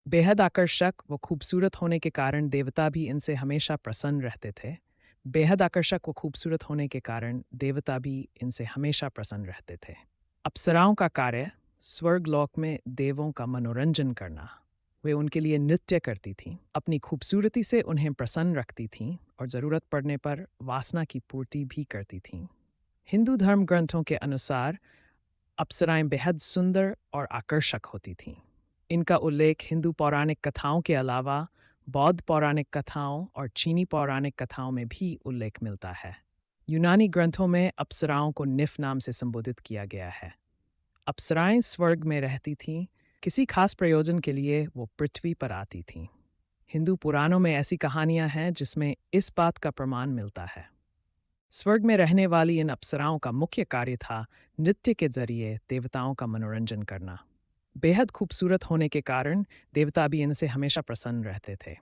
बेहद आकर्षक व खूबसूरत होने के कारण देवता भी इनसे हमेशा प्रसन्न रहते थे। बेहद आकर्षक व खूबसूरत होने के कारण देवता भी इनसे हमेशा प्रसन्न रहते थे। अप्सराओं का कार्य स्वर्गलोक में देवों का मनोरंजन करना। वे उनके लिए नृत्य करती थीं, अपनी खूबसूरती से उन्हें प्रसन्न रखती थीं और ज़रूरत पड़ने पर वासना की पूर्ति भी करती थीं। हिंदू धर्म ग्रंथों के अनुसार अप्सराएं बेहद सुंदर और आकर्षक होती थीं। इनका उल्लेख हिंदू पौराणिक कथाओं के अलावा बौद्ध पौराणिक कथाओं और चीनी पौराणिक कथाओं में भी उल्लेख मिलता है। यूनानी ग्रंथों में अप्सराओं को निफ नाम से संबोधित किया गया है। अप्सराएं स्वर्ग में रहती थीं, किसी खास प्रयोजन के लिए वो पृथ्वी पर आती थीं। हिंदू पुराणों में ऐसी कहानियां हैं जिसमें इस बात का प्रमाण मिलता है। स्वर्ग में रहने वाली इन अप्सराओं का मुख्य कार्य था नृत्य के जरिए देवताओं का मनोरंजन करना। बेहद खूबसूरत होने के कारण देवता भी इनसे हमेशा प्रसन्न रहते थे।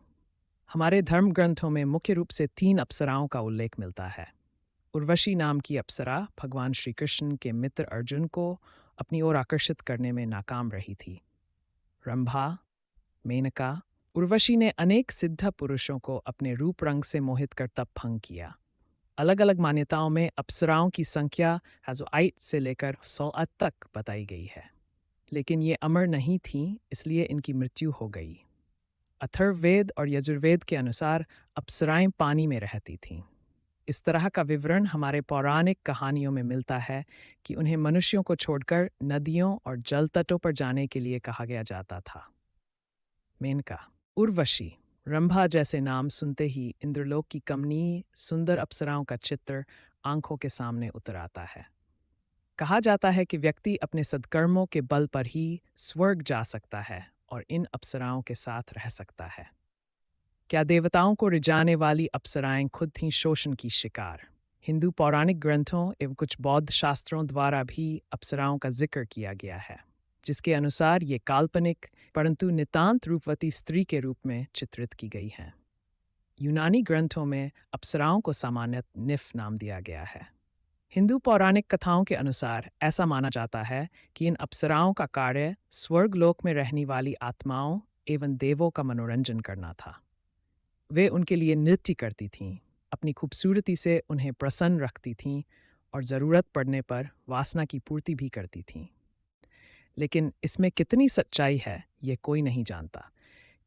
हमारे धर्म ग्रंथों में मुख्य रूप से 3 अप्सराओं का उल्लेख मिलता है। उर्वशी नाम की अप्सरा भगवान श्री कृष्ण के मित्र अर्जुन को अपनी ओर आकर्षित करने में नाकाम रही थी। रंभा, मेनका, उर्वशी ने अनेक सिद्ध पुरुषों को अपने रूप रंग से मोहित कर तप भंग किया। अलग अलग मान्यताओं में अप्सराओं की संख्या 8 से लेकर 100 तक बताई गई है, लेकिन ये अमर नहीं थीं, इसलिए इनकी मृत्यु हो गई। अथर्ववेद और यजुर्वेद के अनुसार अप्सराएं पानी में रहती थीं। इस तरह का विवरण हमारे पौराणिक कहानियों में मिलता है कि उन्हें मनुष्यों को छोड़कर नदियों और जल तटों पर जाने के लिए कहा गया जाता था। मेनका, उर्वशी, रंभा जैसे नाम सुनते ही इंद्रलोक की कमनीय सुंदर अप्सराओं का चित्र आंखों के सामने उतर आता है। कहा जाता है कि व्यक्ति अपने सद्कर्मों के बल पर ही स्वर्ग जा सकता है और इन अप्सराओं के साथ रह सकता है। क्या देवताओं को रिझाने वाली अप्सराएं खुद थीं शोषण की शिकार? हिंदू पौराणिक ग्रंथों एवं कुछ बौद्ध शास्त्रों द्वारा भी अप्सराओं का जिक्र किया गया है, जिसके अनुसार ये काल्पनिक परंतु नितांत रूपवती स्त्री के रूप में चित्रित की गई हैं। यूनानी ग्रंथों में अप्सराओं को सामान्यतः निफ नाम दिया गया है। हिंदू पौराणिक कथाओं के अनुसार ऐसा माना जाता है कि इन अप्सराओं का कार्य स्वर्गलोक में रहने वाली आत्माओं एवं देवों का मनोरंजन करना था। वे उनके लिए नृत्य करती थीं, अपनी खूबसूरती से उन्हें प्रसन्न रखती थीं और ज़रूरत पड़ने पर वासना की पूर्ति भी करती थीं। लेकिन इसमें कितनी सच्चाई है, ये कोई नहीं जानता,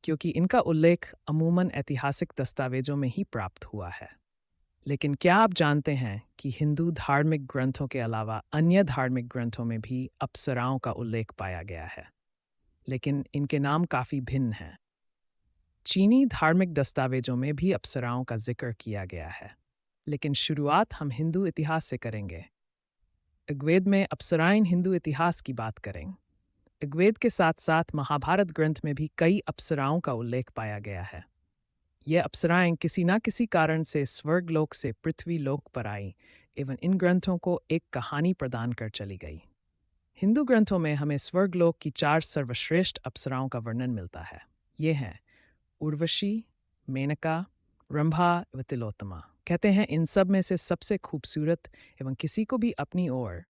क्योंकि इनका उल्लेख अमूमन ऐतिहासिक दस्तावेजों में ही प्राप्त हुआ है। लेकिन क्या आप जानते हैं कि हिंदू धार्मिक ग्रंथों के अलावा अन्य धार्मिक ग्रंथों में भी अप्सराओं का उल्लेख पाया गया है, लेकिन इनके नाम काफ़ी भिन्न हैं। चीनी धार्मिक दस्तावेजों में भी अप्सराओं का जिक्र किया गया है, लेकिन शुरुआत हम हिंदू इतिहास से करेंगे। ऋग्वेद में अप्सराएं हिंदू इतिहास की बात करें। ऋग्वेद के साथ साथ महाभारत ग्रंथ में भी कई अप्सराओं का उल्लेख पाया गया है। ये अप्सराएं किसी न किसी कारण से स्वर्गलोक से पृथ्वी लोक पर आई एवं इन ग्रंथों को एक कहानी प्रदान कर चली गई। हिंदू ग्रंथों में हमें स्वर्गलोक की 4 सर्वश्रेष्ठ अप्सराओं का वर्णन मिलता है। ये हैं उर्वशी, मेनका, रंभा व तिलोत्तमा। कहते हैं इन सब में से सबसे खूबसूरत एवं किसी को भी अपनी ओर